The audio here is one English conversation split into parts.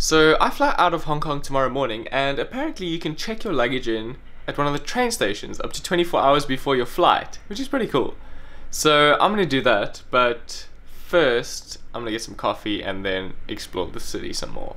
So I fly out of Hong Kong tomorrow morning, and apparently you can check your luggage in at one of the train stations up to 24 hours before your flight, which is pretty cool. So I'm gonna do that, but first I'm gonna get some coffee and then explore the city some more.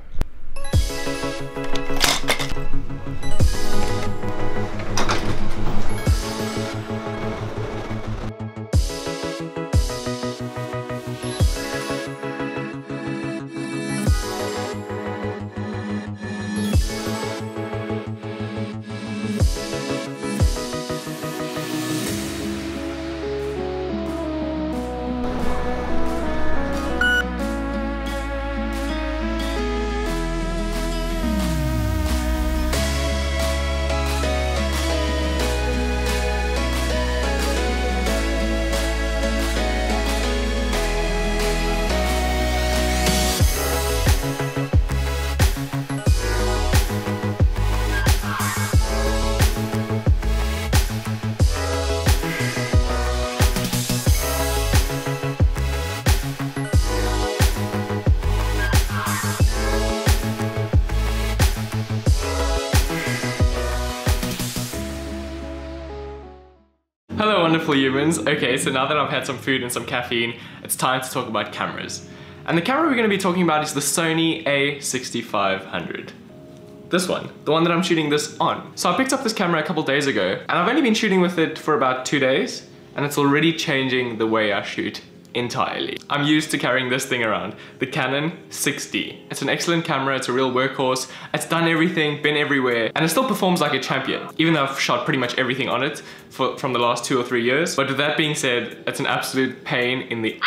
Hello wonderful humans. Okay, so now that I've had some food and some caffeine, it's time to talk about cameras. And the camera we're going to be talking about is the Sony A6500. This one, the one that I'm shooting this on. So I picked up this camera a couple days ago, and I've only been shooting with it for about 2 days, and it's already changing the way I shoot entirely. I'm used to carrying this thing around, the Canon 6D. It's an excellent camera, it's a real workhorse, it's done everything, been everywhere, and it still performs like a champion, even though I've shot pretty much everything on it from the last 2 or 3 years. But with that being said, it's an absolute pain in the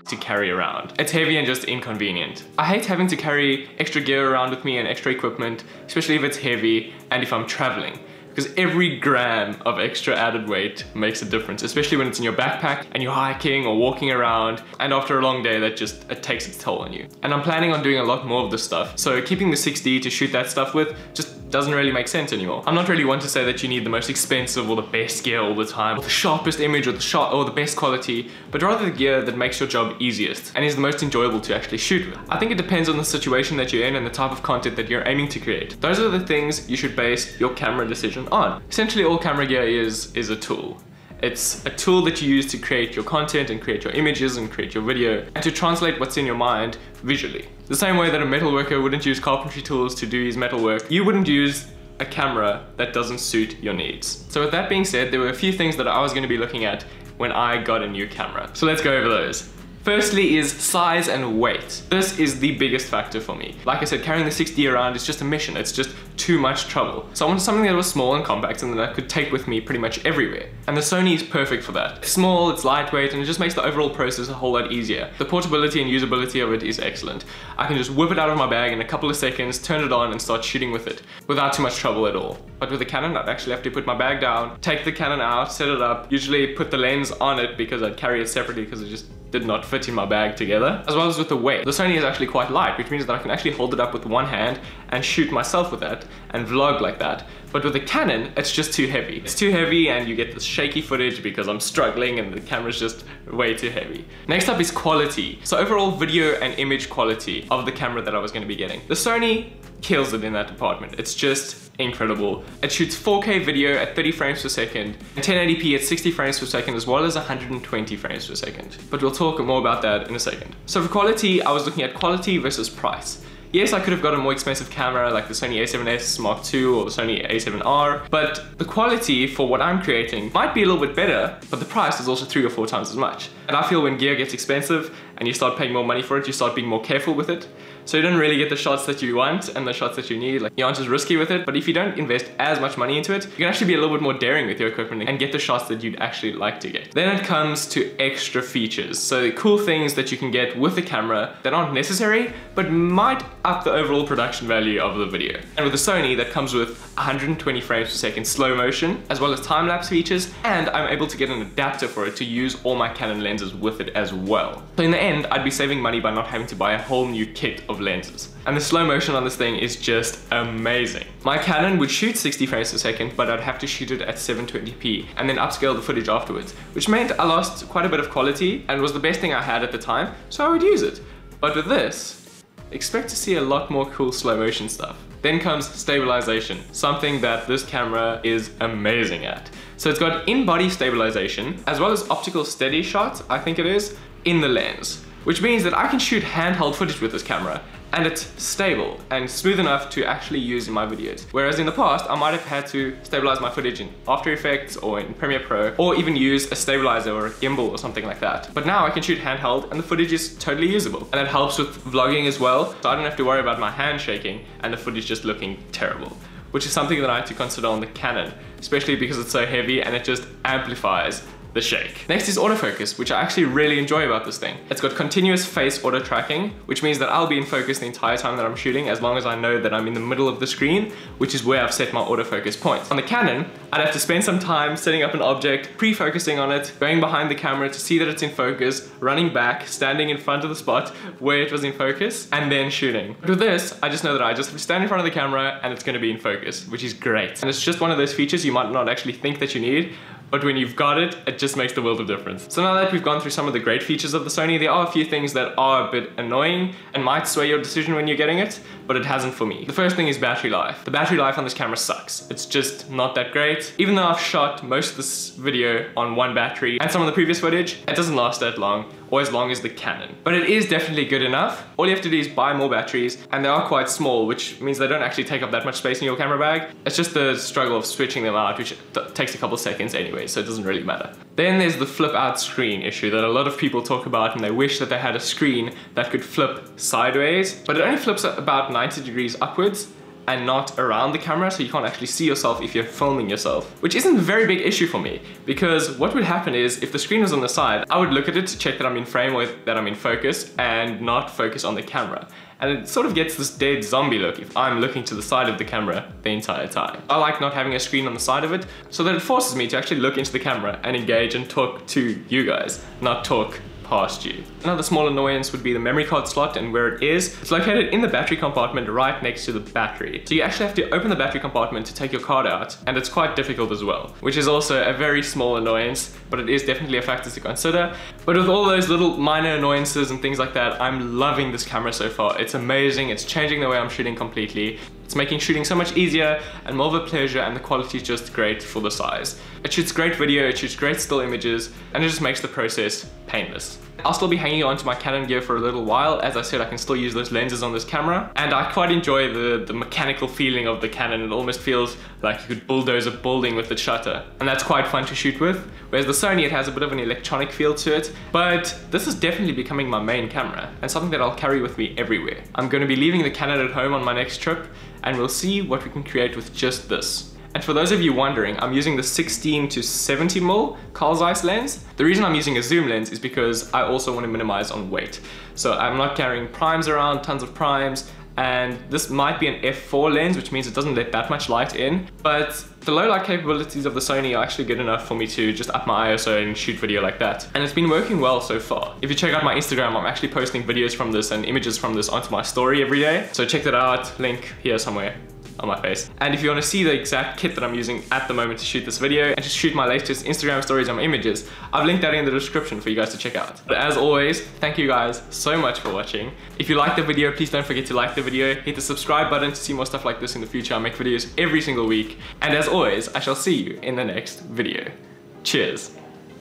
to carry around. It's heavy and just inconvenient. I hate having to carry extra gear around with me and extra equipment, especially if it's heavy and if I'm traveling. Because every gram of extra added weight makes a difference, especially when it's in your backpack and you're hiking or walking around, and after a long day it takes its toll on you. And I'm planning on doing a lot more of this stuff, so keeping the 6D to shoot that stuff with just doesn't really make sense anymore. I'm not really one to say that you need the most expensive or the best gear all the time, or the sharpest image or the best quality, but rather the gear that makes your job easiest and is the most enjoyable to actually shoot with. I think it depends on the situation that you're in and the type of content that you're aiming to create. Those are the things you should base your camera decision on. Essentially all camera gear is a tool. It's a tool that you use to create your content and create your images and create your video and to translate what's in your mind visually. The same way that a metalworker wouldn't use carpentry tools to do his metalwork, you wouldn't use a camera that doesn't suit your needs. So with that being said, there were a few things that I was going to be looking at when I got a new camera. So let's go over those. Firstly is size and weight. This is the biggest factor for me. Like I said, carrying the 6D around is just a mission. It's just too much trouble. So I wanted something that was small and compact and that I could take with me pretty much everywhere. And the Sony is perfect for that. It's small, it's lightweight, and it just makes the overall process a whole lot easier. The portability and usability of it is excellent. I can just whip it out of my bag in a couple of seconds, turn it on and start shooting with it without too much trouble at all. But with the Canon, I'd actually have to put my bag down, take the Canon out, set it up, usually put the lens on it because I'd carry it separately because it just did not fit in my bag together, as well as with the weight. The Sony is actually quite light, which means that I can actually hold it up with one hand and shoot myself with that and vlog like that. But with the Canon, it's just too heavy. It's too heavy and you get this shaky footage because I'm struggling and the camera's just way too heavy. Next up is quality. So overall video and image quality of the camera that I was going to be getting. The Sony kills it in that department. It's just incredible. It shoots 4K video at 30 frames per second and 1080p at 60 frames per second, as well as 120 frames per second. But we'll talk more about that in a second. So for quality, I was looking at quality versus price. Yes, I could have got a more expensive camera like the Sony A7S Mark II or the Sony A7R, but the quality for what I'm creating might be a little bit better, but the price is also 3 or 4 times as much. And I feel when gear gets expensive and you start paying more money for it, you start being more careful with it. So you don't really get the shots that you want and the shots that you need. Like, you aren't as risky with it, but if you don't invest as much money into it, you can actually be a little bit more daring with your equipment and get the shots that you'd actually like to get. Then it comes to extra features. So cool things that you can get with the camera that aren't necessary, but might up the overall production value of the video. And with the Sony, that comes with 120 frames per second slow motion, as well as time-lapse features, and I'm able to get an adapter for it to use all my Canon lenses with it as well. So in the end, I'd be saving money by not having to buy a whole new kit of lenses. And the slow motion on this thing is just amazing. My Canon would shoot 60 frames per second, but I'd have to shoot it at 720p and then upscale the footage afterwards, which meant I lost quite a bit of quality and was the best thing I had at the time, so I would use it. But with this, expect to see a lot more cool slow motion stuff. Then comes stabilization, something that this camera is amazing at. So it's got in-body stabilization, as well as optical steady shot, I think it is, in the lens. Which means that I can shoot handheld footage with this camera, and it's stable and smooth enough to actually use in my videos. Whereas in the past, I might have had to stabilize my footage in After Effects or in Premiere Pro, or even use a stabilizer or a gimbal or something like that. But now I can shoot handheld and the footage is totally usable. And it helps with vlogging as well, so I don't have to worry about my hand shaking and the footage just looking terrible. Which is something that I had to consider on the Canon, especially because it's so heavy and it just amplifies the shake. Next is autofocus, which I actually really enjoy about this thing. It's got continuous face auto tracking, which means that I'll be in focus the entire time that I'm shooting, as long as I know that I'm in the middle of the screen, which is where I've set my autofocus point. On the Canon, I'd have to spend some time setting up an object, pre-focusing on it, going behind the camera to see that it's in focus, running back, standing in front of the spot where it was in focus, and then shooting. But with this, I just know that I just have to stand in front of the camera and it's going to be in focus, which is great. And it's just one of those features you might not actually think that you need, but when you've got it, it just makes the world of difference. So now that we've gone through some of the great features of the Sony, there are a few things that are a bit annoying and might sway your decision when you're getting it, but it hasn't for me. The first thing is battery life. The battery life on this camera sucks. It's just not that great. Even though I've shot most of this video on one battery and some of the previous footage, it doesn't last that long, or as long as the Canon. But it is definitely good enough. All you have to do is buy more batteries, and they are quite small, which means they don't actually take up that much space in your camera bag. It's just the struggle of switching them out, which takes a couple seconds anyway, so it doesn't really matter. Then there's the flip out screen issue that a lot of people talk about, and they wish that they had a screen that could flip sideways, but it only flips about 90 degrees upwards and not around the camera, so you can't actually see yourself if you're filming yourself, which isn't a very big issue for me, because what would happen is if the screen was on the side, I would look at it to check that I'm in frame or that I'm in focus and not focus on the camera. And it sort of gets this dead zombie look if I'm looking to the side of the camera the entire time. I like not having a screen on the side of it, so that it forces me to actually look into the camera and engage and talk to you guys, not talk past you. Another small annoyance would be the memory card slot and where it is. It's located in the battery compartment right next to the battery. So you actually have to open the battery compartment to take your card out, and it's quite difficult as well, which is also a very small annoyance, but it is definitely a factor to consider. But with all those little minor annoyances and things like that, I'm loving this camera so far. It's amazing, it's changing the way I'm shooting completely. It's making shooting so much easier and more of a pleasure, and the quality is just great for the size. It shoots great video, it shoots great still images, and it just makes the process painless. I'll still be hanging on to my Canon gear for a little while. As I said, I can still use those lenses on this camera, and I quite enjoy the mechanical feeling of the Canon. It almost feels like you could bulldoze a building with the shutter, and that's quite fun to shoot with. Whereas the Sony, it has a bit of an electronic feel to it, but this is definitely becoming my main camera and something that I'll carry with me everywhere. I'm going to be leaving the Canon at home on my next trip, and we'll see what we can create with just this. And for those of you wondering, I'm using the 16 to 70mm Carl Zeiss lens. The reason I'm using a zoom lens is because I also want to minimize on weight. So I'm not carrying primes around, tons of primes, and this might be an f4 lens, which means it doesn't let that much light in, but the low light capabilities of the Sony are actually good enough for me to just up my ISO and shoot video like that. And it's been working well so far. If you check out my Instagram, I'm actually posting videos from this and images from this onto my story every day. So check that out, link here somewhere on my face. And if you want to see the exact kit that I'm using at the moment to shoot this video and just shoot my latest Instagram stories and my images, I've linked that in the description for you guys to check out. But as always, thank you guys so much for watching. If you liked the video, please don't forget to like the video, hit the subscribe button to see more stuff like this in the future. I make videos every single week. And as always, I shall see you in the next video. Cheers.